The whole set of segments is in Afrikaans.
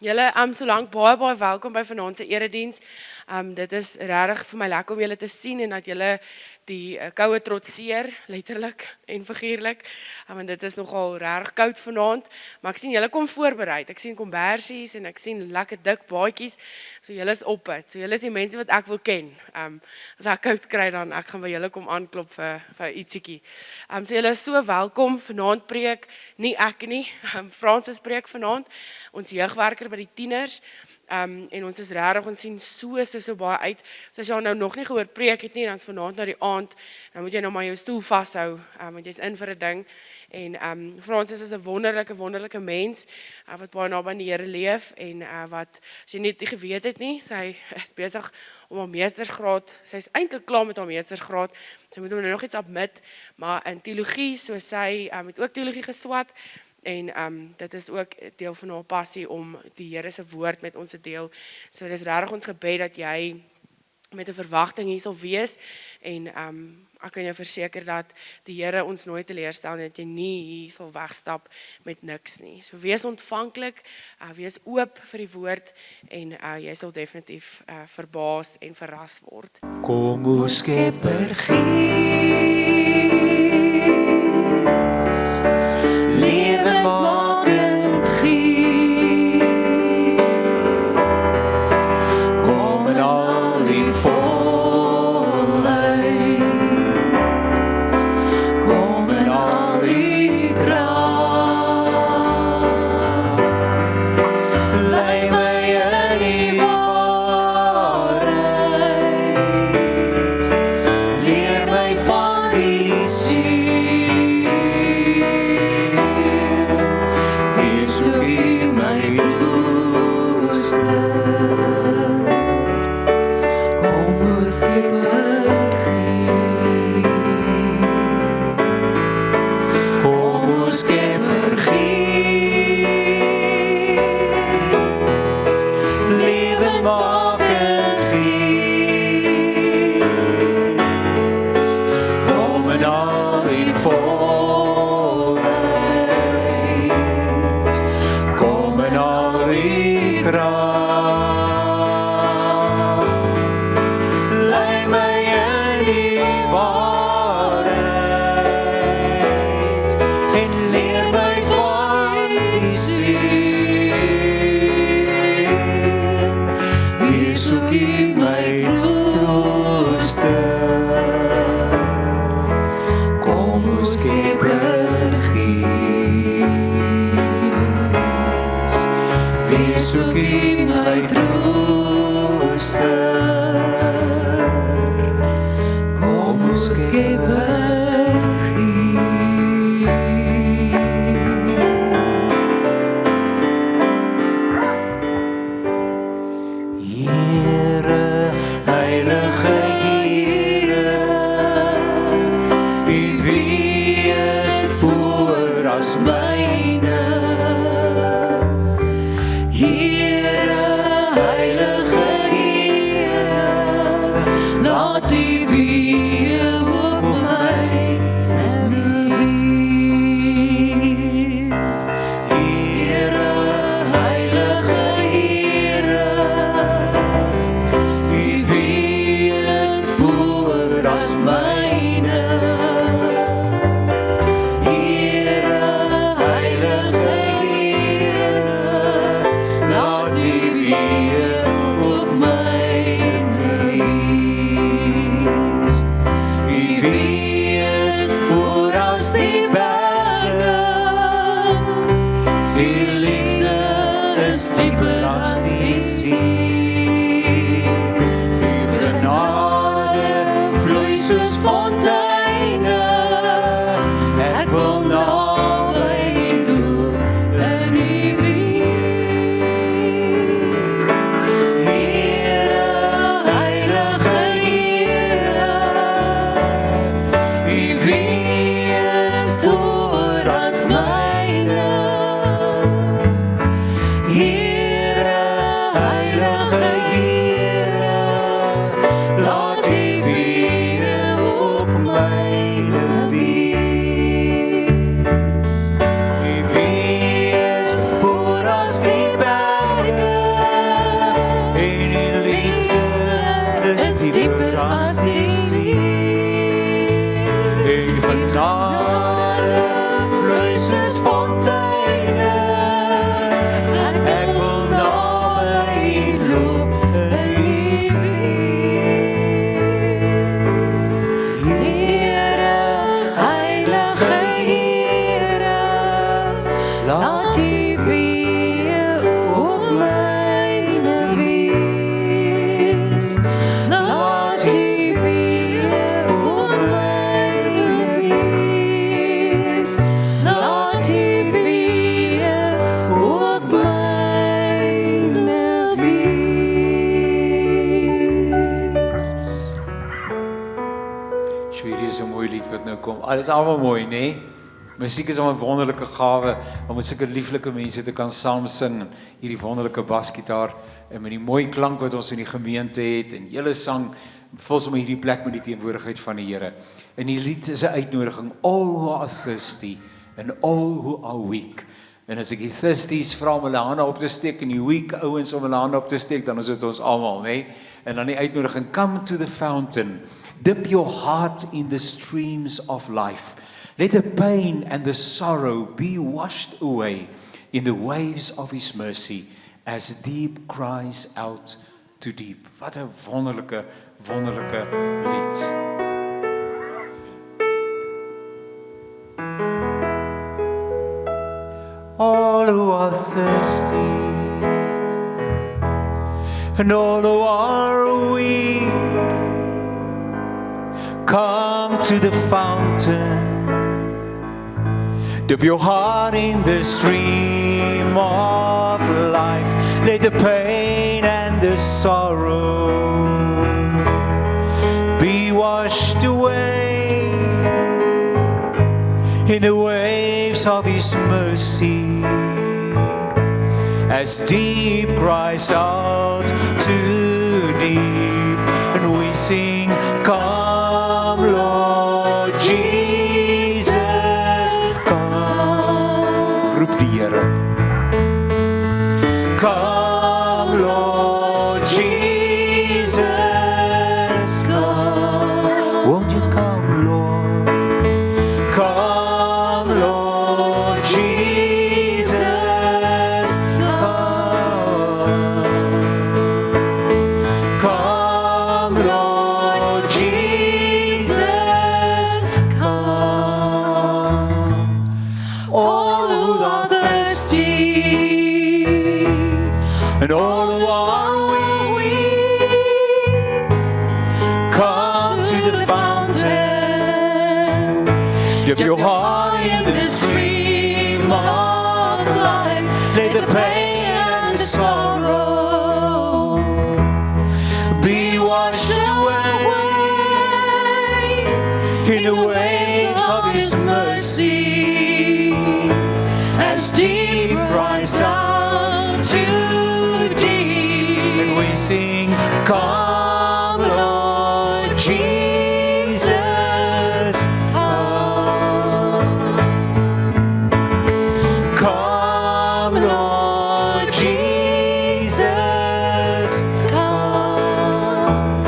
Julle so lank baie welkom by vanaand se erediens. Dit is regtig vir my lekker om julle te sien en dat julle die koue trotseer, letterlik en figuurlik. Want dit is nogal regtig koud vanaand, maar ek sien julle kom voorbereid. Ek sien kombersies en ek sien lekker dik baadjies. So julle is op dit. So julle is die mense wat ek wil ken. As ek koud kry dan ek gaan by julle kom aanklop vir ietsiekie. So julle is so welkom. Vanaand preek nie ek nie. Francis preek vanaand. Ons jeugwerker by die tieners, en ons is regtig, ons sien so baie uit, so as jy nou nog nie gehoor preek het nie, dan is vanaand na die aand, dan moet jy nou maar jou stoel vasthou, want jy is in vir 'n ding, en Francis is 'n wonderlike mens, wat baie naby aan die Here leef, en wat, as jy net nie geweet het nie, sy is besig om haar meestersgraad, sy is eintlik klaar met haar meestersgraad, sy moet nou nog iets admit, maar in teologie, so sy het ook teologie geswat, en dit is ook deel van haar passie om die Here se woord met ons te deel. So dis regtig ons gebed dat jy met 'n verwagting hier sal wees en ek kan jou verseker dat die Here ons nooit teleurstel en dat jy nie hier sal wegstap met niks nie. So wees ontvanklik, wees oop vir die woord en jy sal definitief verbaas en verras word. Kom o Skepper Gees, lewendmakend Gees, kom in al die volheid, kom in al die kracht, lei my in die waarheid, leer my van die siel, wees ook U my trooster, kom o Skepper Gees, kom o Skepper Gees, lewendmakend Gees, kom in al die volheid, kom in al die kracht, lei my in die waarheid en leer my van die siel, wees ook U my trooster, kom o Skepper Gees, wees ook U my trooster, kom o Skepper Here, Heilige Here, U wie is voor as myne. Here, Heilige Here, laat U wie op my wees. Here, Heilige Here, U wie is voor as myne. Here, Heilige Here, laat U weer op my wees. U wie is voor as die berge, U liefde is dieper as die see. U genade vloei soos fonteine, ek wil naby U loop in U wees. Here, Heilige Here, U wie is voor as myne. Here, Heilige Here, laat U weer op my is dieper as die see. En genade vloei soos fonteine. Ek wil naby U loop in U weë. Here, Heilige Here, laat U weer op myne wees. Laat U weer op myne wees. Laat U weer op myne wees. So hierdie is 'n mooi lied wat nou kom. Alles almal mooi, nê? Nee? Musiek is 'n wonderlike gawe om met sulke lieflike mense te kan saam sing. Hierdie wonderlike basgitaar en met die mooi klank wat ons in die gemeente het en julle sang vul sommer hierdie plek met die teenwoordigheid van die Here. En die lied is 'n uitnodiging, all who are thirsty and all who are weak. En as ek die thirsties vra om hulle hande op te steek en die weak ouens om hulle hande op te steek, dan is dit ons almal, nê? Nee? En dan die uitnodiging, come to the fountain. Dip your heart in the streams of life. Let the pain and the sorrow be washed away in the waves of His mercy as deep cries out to deep. Wat 'n wonderlike, wonderlike lied. All who are thirsty and all who are weak, come to the fountain. Dip your heart in the stream of life. Let the pain and the sorrow be washed away in the waves of His mercy as deep cries out to deep, and we sing, come Lord Jesus, come. Roep die Here. Come Lord Jesus, come. Won't you come Lord? Come Lord Jesus, come. Come Lord Jesus, come. All who are thirsty and all who are weak, come to the fountain. Dip your heart in the stream of life. Let the pain and the sorrow be washed away in the waves of His mercy as deep cries out to deep, and we sing, come Lord Jesus, come. Come Lord Jesus, come.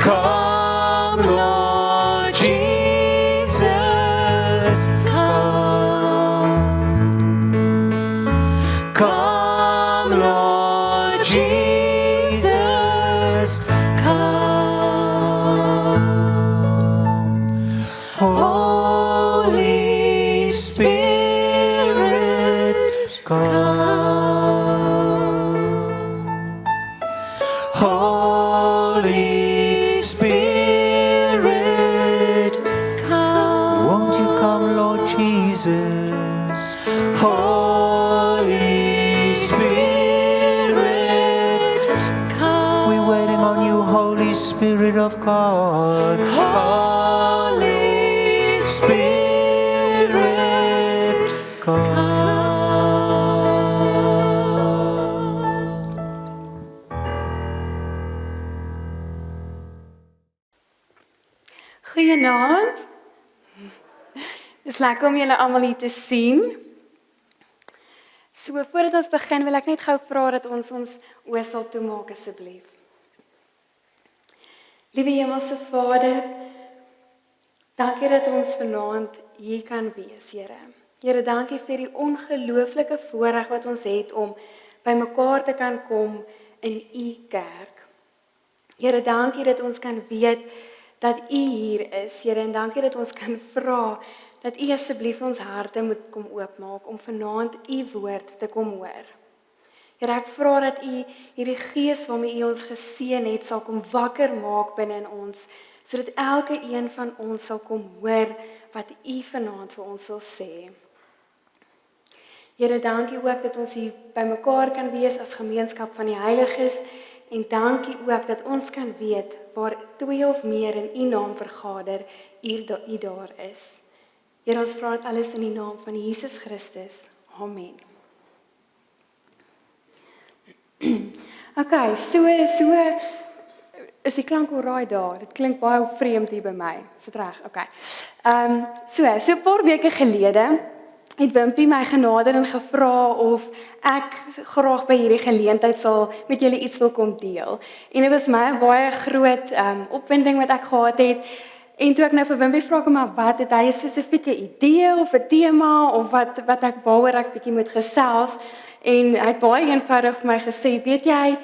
Come Lord Jesus, come. Come Lord Jesus, come. Holy Spirit, come. Holy Spirit, come. Won't you come, Lord Jesus? Holy Spirit, come. We're waiting on you, Holy Spirit of God. Holy Spirit, come. Goeienaand. Dit is lekker om julle almal hier te sien. So voordat ons begin wil ek net gou vra dat ons oë sal toemaak asseblief. Liewe Hemelse Vader, dankie dat ons vanaand hier kan wees, Here. Here, dankie vir die ongelooflike voorreg wat ons het om by mekaar te kan kom in U kerk. Here, dankie dat ons kan weet dat U hier is, Here, en dankie dat ons kan vra dat U asseblief ons harte moet kom oopmaak om vanaand U woord te kom hoor. Here, ek vra dat U hierdie gees waarmee U ons geseën het sal kom wakker maak binne in ons, sodat elke een van ons sal kom hoor wat U vanaand vir ons wil sê. Here, dankie ook dat ons hier by mekaar kan wees as gemeenskap van die heiliges, en dankie ook dat ons kan weet waar 2 of meer in U naam vergader, U daar is. Here, ons vra dit alles in die naam van Jesus Christus. Amen. Okay, so is die klank alraai daar. Dit klink baie vreemd hier by my. Is dit reg? Okay. So 'n paar weke gelede het Wimpie my genader en gevra of ek graag by hierdie geleentheid sal met julle iets wil kom deel. En dit was my 'n baie groot opwinding wat ek gehad het. En toe ek nou vir Wimpie vra kom maar wat het hy 'n spesifieke idee of 'n tema of waaroor ek bietjie moet gesels, en hy het baie eenvoudig vir my gesê, weet jy,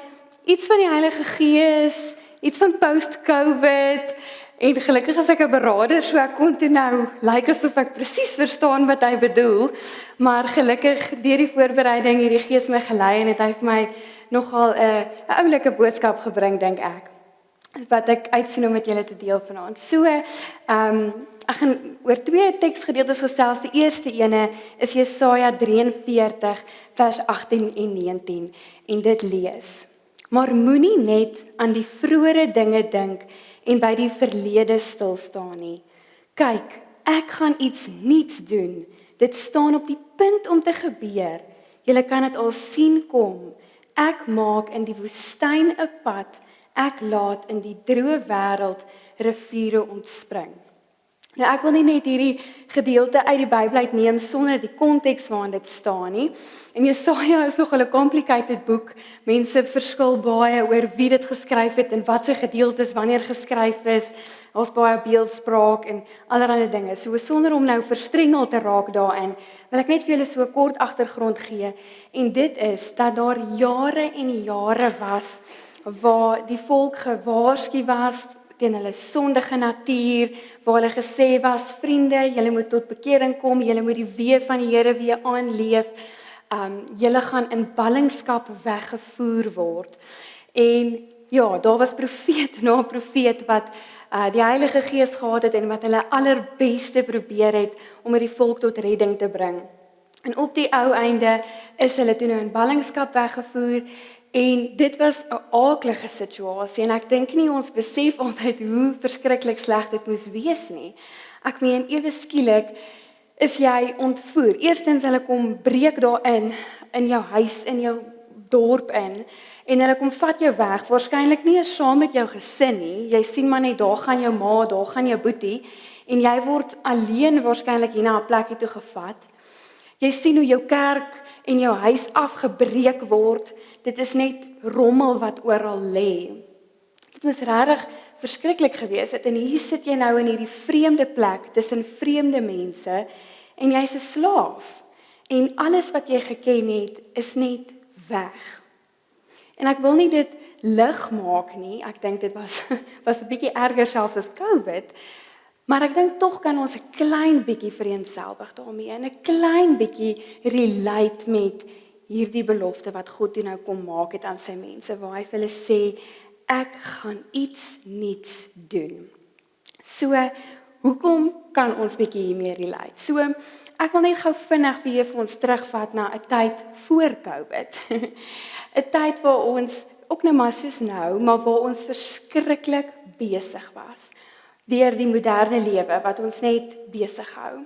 iets van die Heilige Gees, iets van post-COVID, en gelukkig is ek 'n beraader, so ek kon toe nou lyk asof ek presies verstaan wat hy bedoel, maar gelukkig deur die voorbereiding het die Gees my gelei en het hy vir my nogal 'n oulike boodskap gebring, dink ek, wat ek uitsien om met julle te deel vanaand. So, ek gaan oor 2 teksgedeeltes gesels. Die eerste ene is Jesaja 43 vers 18 en 19 en dit lees: Maar moenie net aan die vroeëre dinge dink en by die verlede stil staan nie. Kyk, ek gaan iets nuuts doen. Dit staan op die punt om te gebeur. Julle kan dit al sien kom. Ek maak in die woestyn 'n pad. Ek laat in die droë wêreld riviere ontspring. Nou ek wil nie net hierdie gedeelte uit die Bybel uitneem sonder die konteks waarin dit staan nie. En Jesaja is nogal 'n complicated boek. Mense verskil baie oor wie dit geskryf het en wat se gedeeltes wanneer geskryf is. Daar's baie beeldspraak en allerlei dinge. So sonder om nou verstrengel te raak daarin, wil ek net vir julle so 'n kort agtergrond gee. En dit is dat daar jare en jare was waar die volk gewaarsku was teen hulle sondige natuur, waar hulle gesê was, vriende, julle moet tot bekering kom, julle moet die weë van die Here weer aanleef, julle gaan in ballingskap weggevoer word. En ja, daar was profeet na profeet wat die Heilige Gees gehad het en wat hulle allerbeste probeer het om die volk tot redding te bring. En op die ou einde is hulle toe nou in ballingskap weggevoer. En dit was 'n aaklige situasie en ek dink nie ons besef altyd hoe verskriklik sleg dit moes wees nie. Ek meen ewe skielik is jy ontvoer. Eerstens hulle kom breek daarin in jou huis, in jou dorp in en hulle kom vat jou weg. Waarskynlik nie eens saam met jou gesin nie. Jy sien maar net daar gaan jou ma, daar gaan jou boetie en jy word alleen waarskynlik hier na 'n plekie toe gevat. Jy sien hoe jou kerk en jou huis afgebreek word. Dit is net rommel wat oral lê. Dit moes regtig verskriklik gewees het en hier sit jy nou in hierdie vreemde plek tussen vreemde mense en jy's 'n slaaf. En alles wat jy geken het is net weg. En ek wil nie dit lig maak nie. Ek dink dit was 'n bietjie erger selfs as COVID. Maar ek dink tog kan ons 'n klein bietjie vereenselwig daarmee en 'n klein bietjie relate met hierdie belofte wat God toe nou kom maak het aan sy mense, waar hy vir hulle sê, ek gaan iets nuuts doen. So, hoekom kan ons bietjie hiermee relate? So, ek wil net gou vinnig vir ons terugvat na 'n tyd voor COVID. 'n Tyd waar ons, ook nou maar soos nou, maar waar ons verskriklik besig was deur die moderne lewe wat ons net besig hou.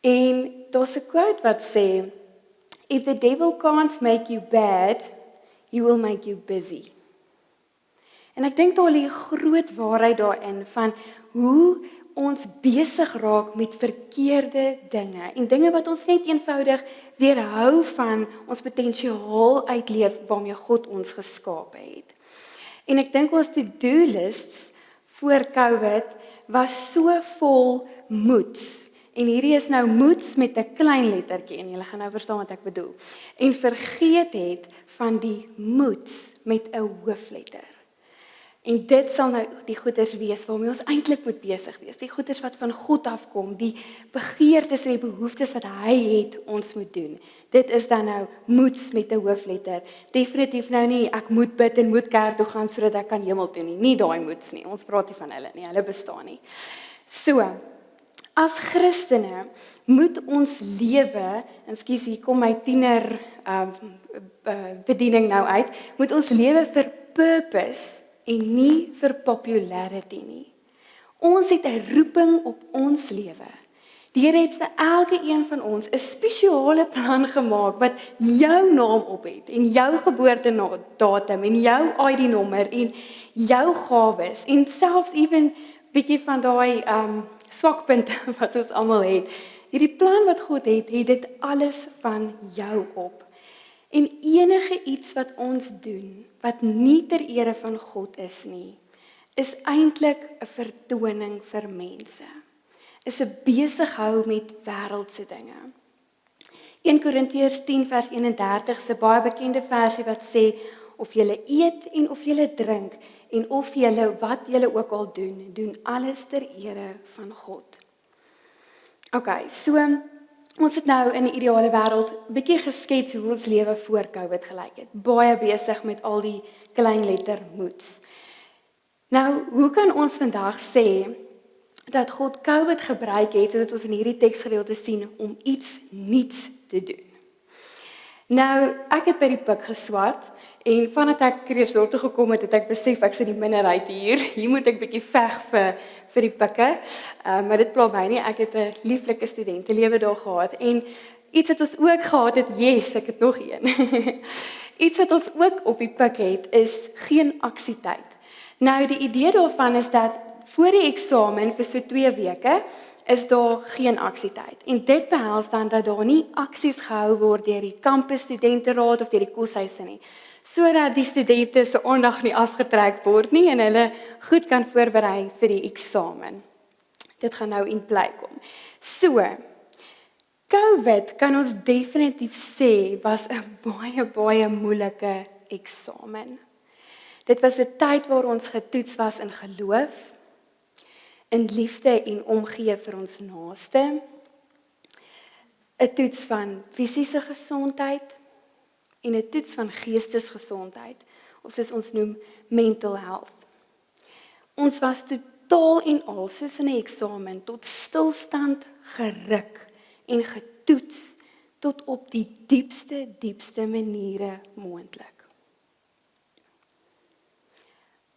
En daar's 'n quote wat sê, if the devil can't make you bad, he will make you busy. En ek dink daar lê 'n groot waarheid daarin van hoe ons besig raak met verkeerde dinge en dinge wat ons net eenvoudig weerhou van ons potensiaal uitleef waarmee God ons geskaap het. En ek dink ons to-do lists voor COVID was so vol moeds. En hierdie is nou moeds met 'n klein lettertjie en julle gaan nou verstaan wat ek bedoel. En vergeet het van die moeds met 'n hoofletter. En dit sal nou die goeders wees waarmee ons eintlik moet besig wees. Die goeders wat van God afkom, die begeertes en die behoeftes wat hy het ons moet doen. Dit is dan nou moeds met 'n hoofletter. Definitief nou nie ek moet bid en moet kerk toe gaan sodat ek kan hemel toe nie. Nie daai moeds nie. Ons praat nie van hulle nie. Hulle bestaan nie. So, as Christene moet ons lewe, ekskuus, hier kom my tiener bediening nou uit, moet ons lewe vir purpose en nie vir popularity nie. Ons het 'n roeping op ons lewe. Die Here het vir elke een van ons 'n spesiale plan gemaak wat jou naam op het en jou geboortedatum en jou ID-nommer en jou gawes en selfs ewen bietjie van daai swakpunte wat ons almal het. Hierdie plan wat God het dit alles van jou op. En enige iets wat ons doen, wat nie ter ere van God is nie, is eintlik 'n vertoning vir mense. Is 'n besig hou met wêreldse dinge. 1 Korintiërs 10 vers 31 is 'n baie bekende versie wat sê, of julle eet en of julle drink, en of julle wat julle ook al doen, doen alles ter ere van God. Okay, so ons het nou in die ideale wêreld 'n bietjie geskets hoe ons lewe voor COVID gelyk het. Baie besig met al die klein letter moeds. Nou, hoe kan ons vandag sê dat God COVID gebruik het sodat ons in hierdie teksgedeelte sien om iets nuuts te doen? Nou, ek het by die pik geswat en vandat ek kreefdorp toe gekom het, het ek besef ek sit die minderheid hier. Hier moet ek bietjie veg vir die pikke. Maar dit pla my nie. Ek het 'n lieflike studentelewe daar gehad en iets wat ons ook gehad het, yes, ek het nog een. Iets wat ons ook op die pik het is geen aksietyd. Nou die idee daarvan is dat voor die eksamen vir so 2 weke is daar geen aksietyd. En dit behels dan dat daar nie aksies gehou word deur die kampus studenteraad of deur die koshuise nie, sodat die studente se aandag nie afgetrek word nie en hulle goed kan voorberei vir die eksamen. Dit gaan nou in plek kom. So, COVID kan ons definitief sê was 'n baie moeilike eksamen. Dit was 'n tyd waar ons getoets was in geloof, in liefde en omgee vir ons naaste, 'n toets van fisiese gesondheid en 'n toets van geestesgesondheid, of soos ons noem mental health. Ons was totaal en al soos in 'n eksamen tot stilstand geruk en getoets tot op die diepste maniere moontlik.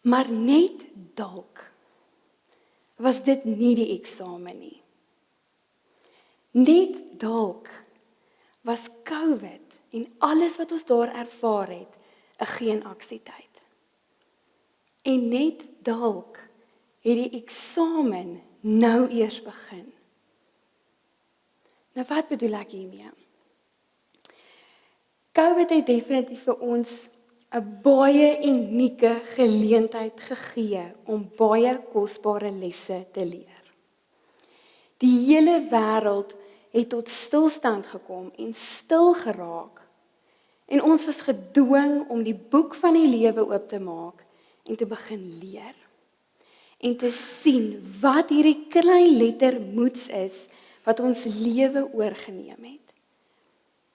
Maar net dalk was dit nie die eksamen nie. Net dalk was COVID en alles wat ons daar ervaar het, 'n geen aksietyd. En net dalk het die eksamen nou eers begin. Nou wat bedoel ek hiermee? COVID het definitief vir ons 'n baie unieke geleentheid gegee om baie kosbare lesse te leer. Die hele wêreld het tot stilstand gekom en stil geraak. En ons was gedwing om die boek van die lewe oop te maak en te begin leer. En te sien wat hierdie klein letter moeds is wat ons lewe oorgeneem het.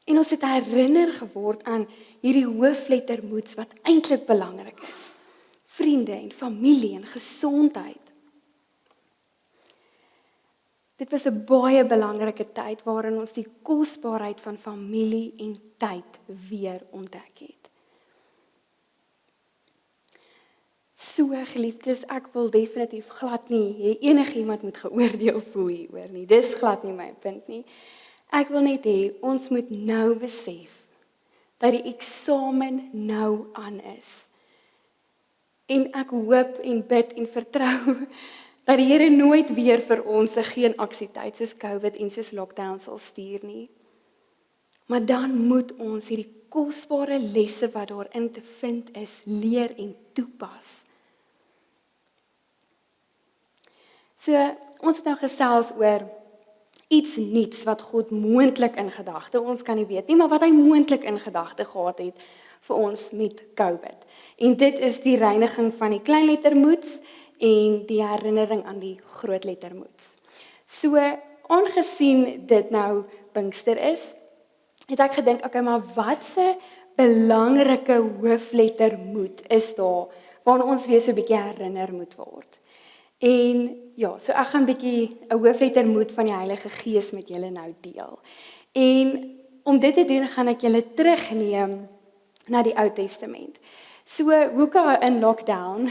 En ons het herinner geword aan hierdie hoofletter moeds wat eintlik belangrik is. Vriende en familie en gesondheid. Dit was 'n baie belangrike tyd waarin ons die kosbaarheid van familie en tyd weer ontdek het. So geliefdes, ek wil definitief glad nie hê enigiemand moet geoordeel voel hieroor nie. Dis glad nie my punt nie. Ek wil net hê ons moet nou besef dat die eksamen nou aan is. En ek hoop en bid en vertrou dat die Here nooit weer vir ons 'n geen aksietyd soos COVID en soos lockdown sal stuur nie. Maar dan moet ons hierdie kosbare lesse wat daarin te vind is, leer en toepas. So, ons het nou gesels oor iets nuuts wat God moontlik in gedagte, ons kan nie weet nie, maar wat hy moontlik in gedagte gehad het vir ons met COVID. En dit is die reiniging van die kleinlettermoeds en die herinnering aan die grootlettermoeds. So, aangesien dit nou Pinkster is, het ek gedink, okay, maar watse belangrike hooflettermoed is daar, waarna ons weer so 'n bietjie herinner moet word. En ja, so ek gaan 'n bietjie 'n hooflettermoed van die Heilige Gees met julle nou deel. En om dit te doen, gaan ek julle terugneem na die Ou Testament. So, hoeka in lockdown,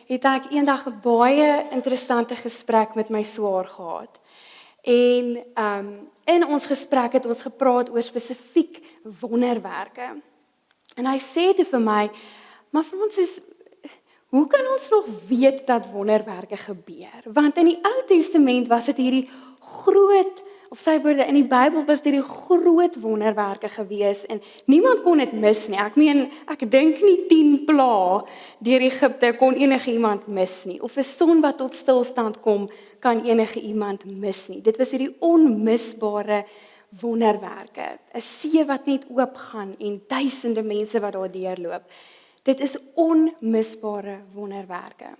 het ek eendag 'n baie interessante gesprek met my swaar gehad. En in ons gesprek het ons gepraat oor spesifiek wonderwerke. En hy sê toe vir my, maar Fransis, hoe kan ons nog weet dat wonderwerke gebeur? Want in die Ou Testament was dit hierdie groot, of sy woorde, in die Bybel was dit hierdie groot wonderwerke gewees en niemand kon dit mis nie. Ek meen, ek dink nie 10 plaae deur Egipte kon enige iemand mis nie. Of 'n son wat tot stilstand kom, kan enige iemand mis nie. Dit was hierdie onmisbare wonderwerke. 'n See wat net oopgaan en duisende mense wat daar deurloop. Dit is onmisbare wonderwerke.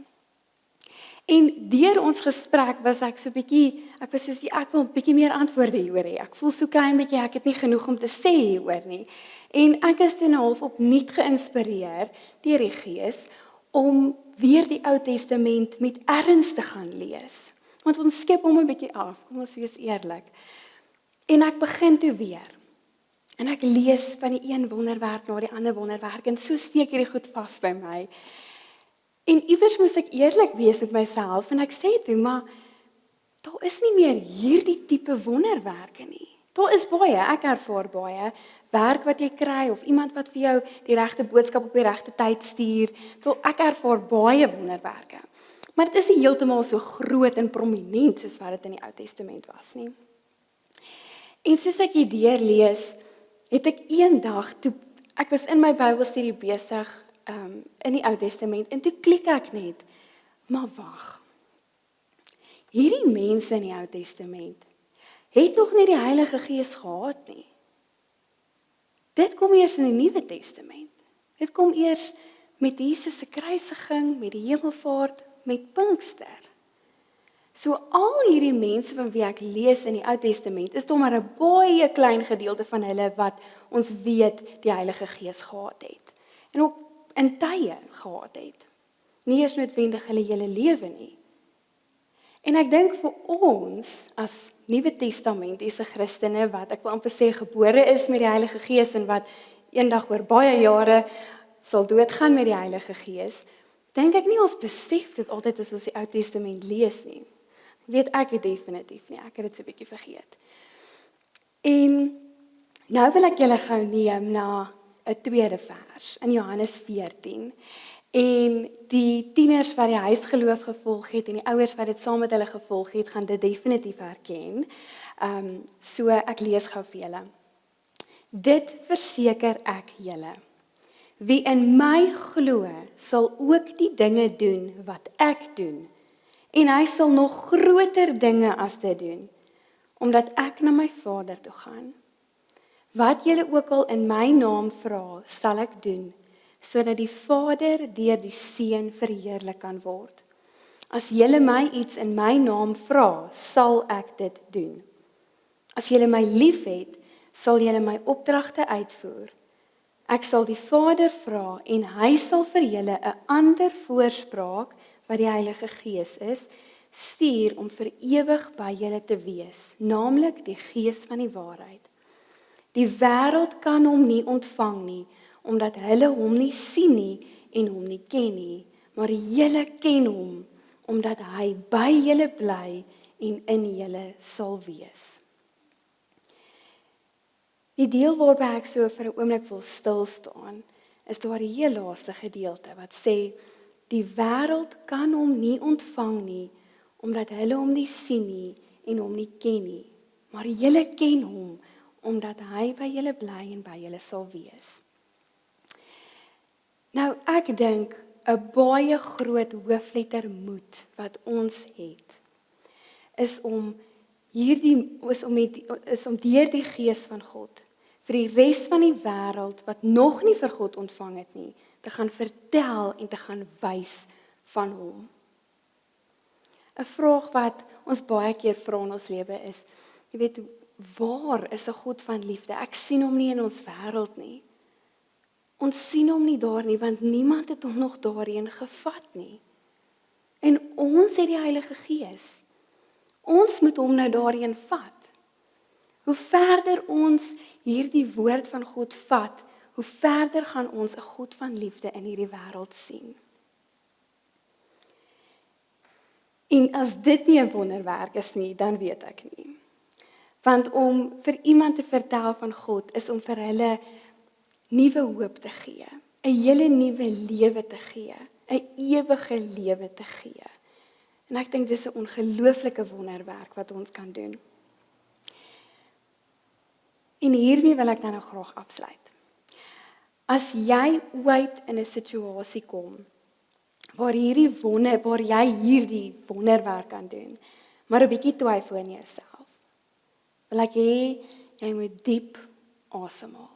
En deur ons gesprek was ek so bietjie, ek was soos, ek wil 'n bietjie meer antwoorde hieroor hê. Ek voel so klein bietjie, ek het nie genoeg om te sê hieroor nie. En ek is toe half opnuut geïnspireer deur die Gees om weer die Ou Testament met erns te gaan lees. Want ons skep hom 'n bietjie af, kom ons wees eerlik. En ek begin toe weer. En ek lees van die een wonderwerk na die ander wonderwerk en so steek hierdie goed vas by my. En iewers moes ek eerlik wees met myself en ek sê toe, maar daar is nie meer hierdie tipe wonderwerke nie. Daar is baie, ek ervaar baie, werk wat jy kry of iemand wat vir jou die regte boodskap op die regte tyd stuur. Ek ervaar baie wonderwerke. Maar dit is nie heeltemal so groot en prominent soos wat dit in die Ou Testament was nie. En soos ek hier deurlees, het ek eendag, toe ek was in my Bybelstudie besig in die Ou Testament, en toe klik ek net, maar wag, hierdie mense in die Ou Testament, het nog nie die Heilige Gees gehad nie. Dit kom eers in die Nuwe Testament. Dit kom eers met Jesus se kruisiging, met die hemelvaart, met Pinkster. So al hierdie mense van wie ek lees in die Ou Testament, is toch maar 'n baie klein gedeelte van hulle wat ons weet die Heilige Gees gehad het. En ook in tye gehad het. Nie eers noodwendig hulle hele lewe nie. En ek dink vir ons as Nuwe Testamentiese Christene wat ek wil amper sê gebore is met die Heilige Gees en wat eendag oor baie jare sal doodgaan met die Heilige Gees, dink ek nie ons besef dit altyd as ons die Ou Testament lees nie. Weet ek het definitief nie, ek het dit so 'n bietjie vergeet. En nou wil ek julle gou neem na 'n tweede vers in Johannes 14. En die tieners wat die huisgeloof gevolg het en die ouers wat dit saam met hulle gevolg het, gaan dit definitief herken. So ek lees gou vir julle. Dit verseker ek julle. Wie in my glo, sal ook die dinge doen wat ek doen. En hy sal nog groter dinge as dit doen, omdat ek na my Vader toe gaan. Wat julle ook al in my naam vra, sal ek doen, sodat die Vader deur die Seun verheerlik kan word. As julle my iets in my naam vra, sal ek dit doen. As julle my liefhet, sal julle my opdragte uitvoer. Ek sal die Vader vra en hy sal vir julle 'n ander voorspraak, wat die Heilige Gees is, stuur om vir ewig by julle te wees, naamlik die Gees van die waarheid. Die wêreld kan hom nie ontvang nie, omdat hulle hom nie sien nie en hom nie ken nie, maar julle ken hom, omdat hy by julle bly en in julle sal wees. Die deel waarby ek so vir 'n oomblik wil stil staan, is daar die heel laaste gedeelte wat sê, die wêreld kan hom nie ontvang nie, omdat hulle hom nie sien nie en hom nie ken nie, maar julle ken hom, omdat hy by julle bly en by julle sal wees. Nou, ek dink 'n baie groot hoofletter moed wat ons het, is om deur die Gees van God vir die res van die wêreld wat nog nie vir God ontvang het nie, te gaan vertel en te gaan wys van hom. 'n Vraag wat ons baie keer vra in ons lewe is, jy weet, waar is 'n God van liefde? Ek sien hom nie in ons wêreld nie. Ons sien hom nie daar nie, want niemand het hom nog daarheen gevat nie. En ons het die Heilige Gees. Ons moet hom nou daarheen vat. Hoe verder ons hierdie woord van God vat, hoe verder gaan ons 'n God van liefde in hierdie wêreld sien. En as dit nie 'n wonderwerk is nie, dan weet ek nie. Want om vir iemand te vertel van God is om vir hulle nuwe hoop te gee, 'n hele nuwe lewe te gee, 'n ewige lewe te gee. En ek dink dis 'n ongelooflike wonderwerk wat ons kan doen. En hiermee wil ek dan nou graag afsluit. As jy ooit in 'n situasie kom waar jy hierdie wonderwerk kan doen, maar 'n bietjie twyfel in jouself, wil ek hê jy moet diep asemhaal.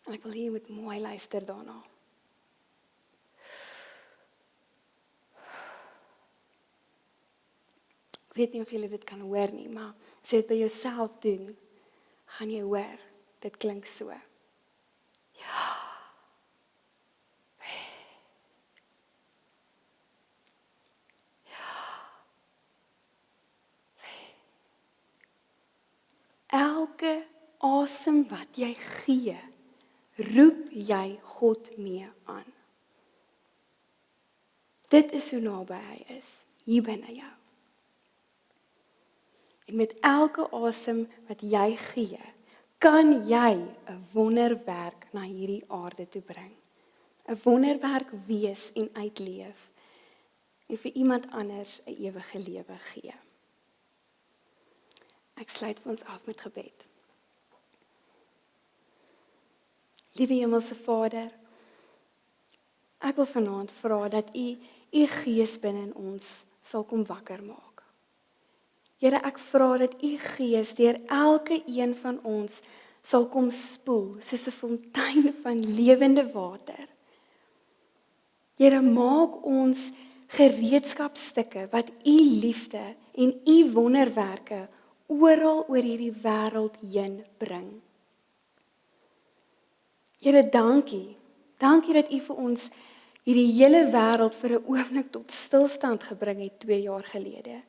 En ek wil hê jy moet mooi luister daarna. Ek weet nie of julle dit kan hoor nie, maar as jy dit by jouself doen, gaan jy hoor, dit klink so. Ja. Elke asem wat jy gee, roep jy God mee aan. Dit is hoe naby hy is, hier binne jou. En met elke asem wat jy gee, kan jy 'n wonderwerk na hierdie aarde toe bring. 'n Wonderwerk wees en uitleef. En vir iemand anders 'n ewige lewe gee. Ek sluit vir ons af met gebed. Liewe Hemelse Vader, ek wil vanaand vra dat U Gees binne in ons sal kom wakker maak. Here, ek vra dat U Gees deur elke een van ons sal kom spoel soos 'n fontein van lewende water. Here, maak ons gereedskapstukke wat U liefde en U wonderwerke oral oor hierdie wêreld heen bring. Here, dankie. Dankie dat U vir ons hierdie hele wêreld vir 'n oomblik tot stilstand gebring het 2 jaar gelede.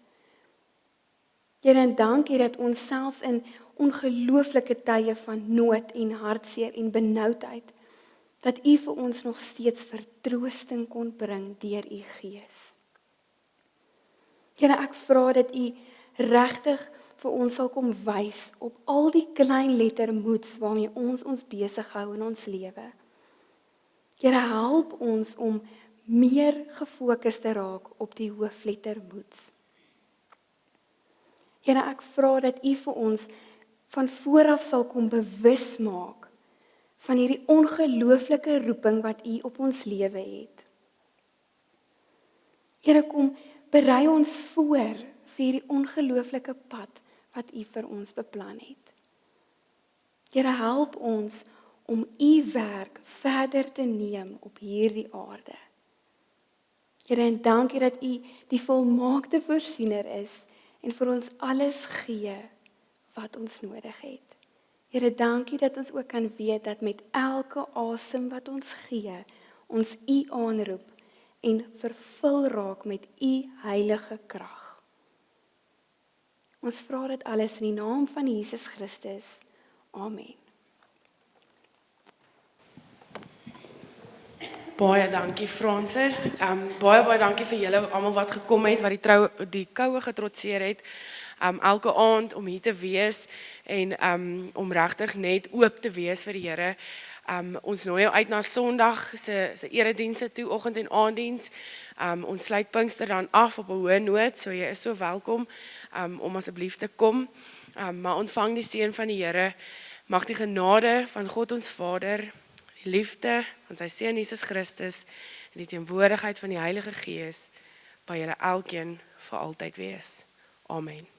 Here, en dankie dat ons selfs in ongelooflike tye van nood en hartseer en benoudheid, dat U vir ons nog steeds vertroosting kon bring deur U Gees. Here, ek vra dat U regtig vir ons sal kom wys op al die klein lettermoeds waarmee ons besig hou in ons lewe. Here, help ons om meer gefokus te raak op die hooflettermoeds. Here, ek vra dat U vir ons van vooraf sal kom bewus maak van hierdie ongelooflike roeping wat U op ons lewe het. Here, kom berei ons voor vir hierdie ongelooflike pad wat U vir ons beplan het. Here, help ons om U werk verder te neem op hierdie aarde. Here, en dankie dat U die volmaakte voorsiener is en vir ons alles gee wat ons nodig het. Here, dankie dat ons ook kan weet dat met elke asem wat ons gee, ons U aanroep en vervul raak met U heilige krag. Ons vra dit alles in die naam van Jesus Christus. Amen. Baie dankie Francis. Baie dankie vir julle almal wat gekom het, wat die koue getrotseer het. Elke aand om hier te wees en om regtig net oop te wees vir die Here. Ons nooi jou uit na Sondag se eredienste toe, oggend en aanddiens. Ons sluit Pinkster dan af op 'n hoë noot, so jy is so welkom om asseblief te kom. Maar ontvang die seën van die Here. Mag die genade van God ons Vader, Die liefde van sy seun Jesus Christus en die teenwoordigheid van die Heilige Gees by julle elkeen vir altyd wees. Amen.